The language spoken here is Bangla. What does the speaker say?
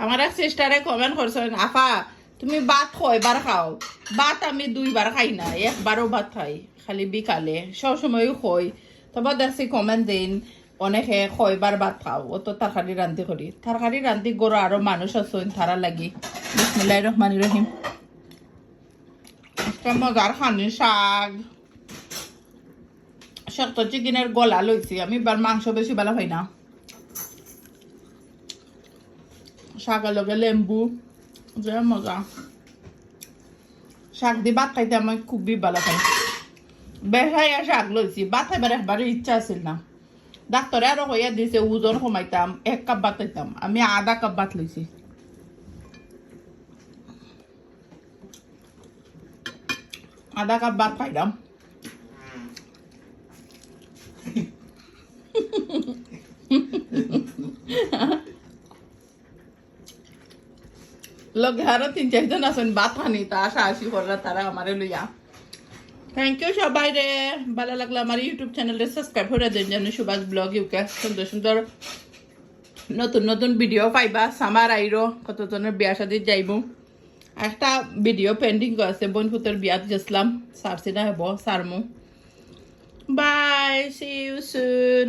আমার এক সিস্টারে কমেন্ট করছেন আফা তুমি ভাত কয়বার খাও ভাত আমি 2 বার খাই না একবারও ভাত খাই খালি বিকালে সবসময় খই তবে দেখছি কমেন্ট দিন অনেকে কয়বার ভাত খাও ও তো তরকারি রান্ধি করি তরকারি রান্ধি গরো আরো মানুষ আছেন তারা লাগি বিসমিল্লাহির রহমানির রহিম মজার খানি শাক শাক তো চিকেনের গলা লইছি আমি এবার মাংস বেশি ভালো খাই না শাকের লগে লেম্বু যে মজা শাক দিয়ে ভাত খাইতে আমার খুবই ভালো খাই বেসাইয়া শাক লইছি ভাত খাইবার একবারে ইচ্ছা আছিল না ডাক্তারে আরো কইয়া দিছে ওজন কমাইতাম 1 কাপ ভাত খাইতাম আমি আধা কাপ ভাত লইছি আধা কাপ ভাত খাইলাম লগে আরো 3-4 জন আছেন ভাত খানি তা আশা আসি কররা তারা আমারে লইয়া থ্যাংক ইউ সবাই রে ভালো লাগলো আমার ইউটিউব চ্যানেলটা সাবস্ক্রাইব করে দেন যেন সুভাষ ব্লগ ইউকে সুন্দর সুন্দর নতুন নতুন ভিডিও পাইবা সামার আইরো কতজনের বিয়া শাদি যাইব একটা ভিডিও পেন্ডিং আছে বোনপুতের বিয়াত গেছিলাম সারছি না হব সারমু বাই সি ইউ সুন